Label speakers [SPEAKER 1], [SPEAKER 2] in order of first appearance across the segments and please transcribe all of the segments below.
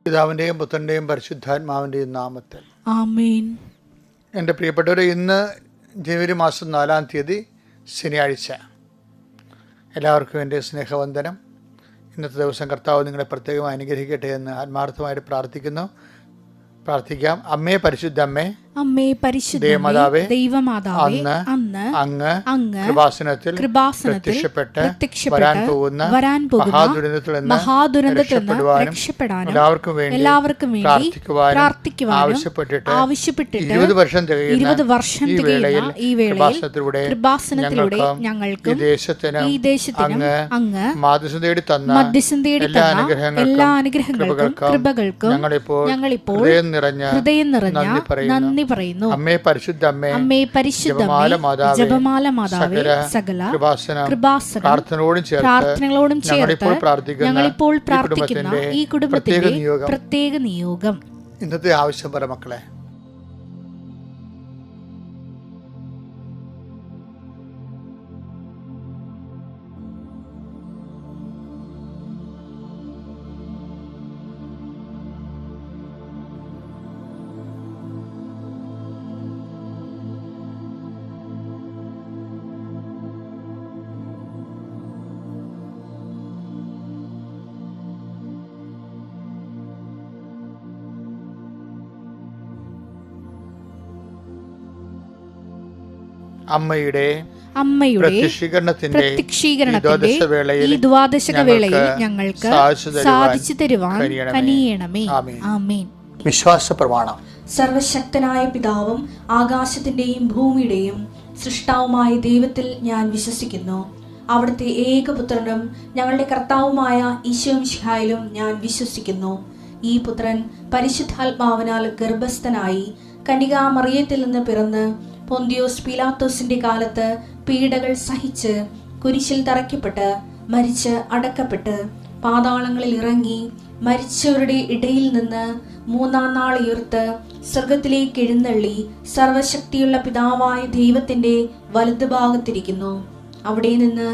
[SPEAKER 1] പിതാവിൻ്റെയും പുത്രൻ്റെയും പരിശുദ്ധാത്മാവിൻ്റെയും നാമത്തിൽ
[SPEAKER 2] ആമേൻ.
[SPEAKER 1] എൻ്റെ പ്രിയപ്പെട്ടവരെ, ഇന്ന് ജനുവരി മാസം 4-ാം തീയതി ശനിയാഴ്ച. എല്ലാവർക്കും എൻ്റെ സ്നേഹവന്ദനം. ഇന്നത്തെ ദിവസം കർത്താവ് നിങ്ങളെ പ്രത്യേകമായി അനുഗ്രഹിക്കട്ടെ എന്ന് ആത്മാർത്ഥമായിട്ട് പ്രാർത്ഥിക്കാം. അമ്മേ, പരിശുദ്ധ അമ്മേ,
[SPEAKER 2] അമ്മേ പരിശുദ്ധ ദൈവമാതാവേ, അന്ന് അങ്ങ് കൃപാസനത്തിൽ പ്രത്യക്ഷപ്പെട്ട് വരാൻ പോകുന്ന മഹാദുരന്തത്തിൽ നിന്ന് രക്ഷപ്പെടാനും എല്ലാവർക്കും വേണ്ടി പ്രാർത്ഥിക്കുവാനും ആവശ്യപ്പെട്ടിട്ട് 20 വർഷം തികയുന്ന ഈ വേളയിൽ കൃപാസനത്തിലൂടെ ഞങ്ങൾക്കും ഈ ദേശത്തിനും അങ്ങ് മധ്യസ്ഥം തേടി തന്ന എല്ലാ അനുഗ്രഹങ്ങൾക്കും കൃപകൾക്കും ഞങ്ങളിപ്പോൾ ഹൃദയം നിറഞ്ഞ നന്ദി പറയുന്നു.
[SPEAKER 1] അമ്മേ പരിശുദ്ധ അമ്മേ,
[SPEAKER 2] ജപമാല മാതാവേ, സകല കൃപാസന പ്രാർത്ഥനകളോടും ചേർത്ത് ഞങ്ങളിപ്പോൾ പ്രാർത്ഥിക്കുന്ന ഈ കുടുംബത്തിന്റെ പ്രത്യേക നിയോഗം.
[SPEAKER 1] ഇന്നത്തെ ആവശ്യം പറ മക്കളെ. അമ്മയുടെ പ്രത്യക്ഷീകരണത്തിന്റെ
[SPEAKER 2] ഈ ദ്വാദശക വേളയിൽ ഞങ്ങൾക്ക് സാധിച്ചു തരുവാൻ കനിയണമേ. ആമേൻ.
[SPEAKER 1] വിശ്വാസ പ്രമാണം.
[SPEAKER 2] സർവശക്തനായ പിതാവും ആകാശത്തിന്റെയും ഭൂമിയുടെയും സൃഷ്ടാവുമായ ദൈവത്തിൽ ഞാൻ വിശ്വസിക്കുന്നു. അവിടുത്തെ ഏകപുത്രനും ഞങ്ങളുടെ കർത്താവുമായ ഈശോമിശിഹായിലും ഞാൻ വിശ്വസിക്കുന്നു. ഈ പുത്രൻ പരിശുദ്ധാത്മാവിനാൽ ഗർഭസ്ഥനായി കന്യകാമറിയത്തിൽ നിന്ന് പിറന്ന് പൊന്തിയോസ് പീലാത്തോസിന്റെ കാലത്ത് പീഡകൾ സഹിച്ച് കുരിശിൽ തറയ്ക്കപ്പെട്ട് മരിച്ച് അടക്കപ്പെട്ട് പാതാളങ്ങളിൽ ഇറങ്ങി മരിച്ചവരുടെ ഇടയിൽ നിന്ന് 3-ാം നാൾ ഉയർത്ത് സ്വർഗത്തിലേക്ക് എഴുന്നള്ളി സർവശക്തിയുള്ള പിതാവായ ദൈവത്തിന്റെ വലതുഭാഗത്തിരിക്കുന്നു. അവിടെ നിന്ന്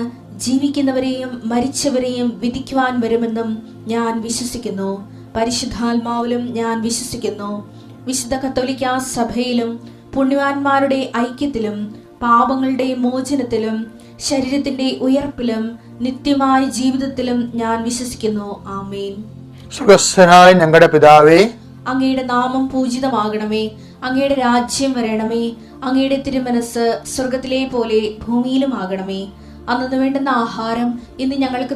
[SPEAKER 2] ജീവിക്കുന്നവരെയും മരിച്ചവരെയും വിധിക്കുവാൻ വരുമെന്നും ഞാൻ വിശ്വസിക്കുന്നു. പരിശുദ്ധാത്മാവിലും ഞാൻ വിശ്വസിക്കുന്നു. വിശുദ്ധ കത്തോലിക്കാ സഭയിലും പുണ്യവാന്മാരുടെ ഐക്യത്തിലും പാപങ്ങളുടെ മോചനത്തിലും ശരീരത്തിന്റെ ഉയർപ്പിലും നിത്യമായ ജീവിതത്തിലും ഞാൻ വിശ്വസിക്കുന്നു. ആമേൻ.
[SPEAKER 1] സ്വർഗ്ഗസ്ഥനായ ഞങ്ങളുടെ പിതാവേ,
[SPEAKER 2] അങ്ങയുടെ നാമം പൂജിതമാകണമേ. അങ്ങയുടെ രാജ്യം വരണമേ. അങ്ങയുടെ തിരുമനസ് സ്വർഗത്തിലെ പോലെ ഭൂമിയിലും ആകണമേ. അന്നു വേണ്ടുന്ന ആഹാരം ഇന്ന് ഞങ്ങൾക്ക്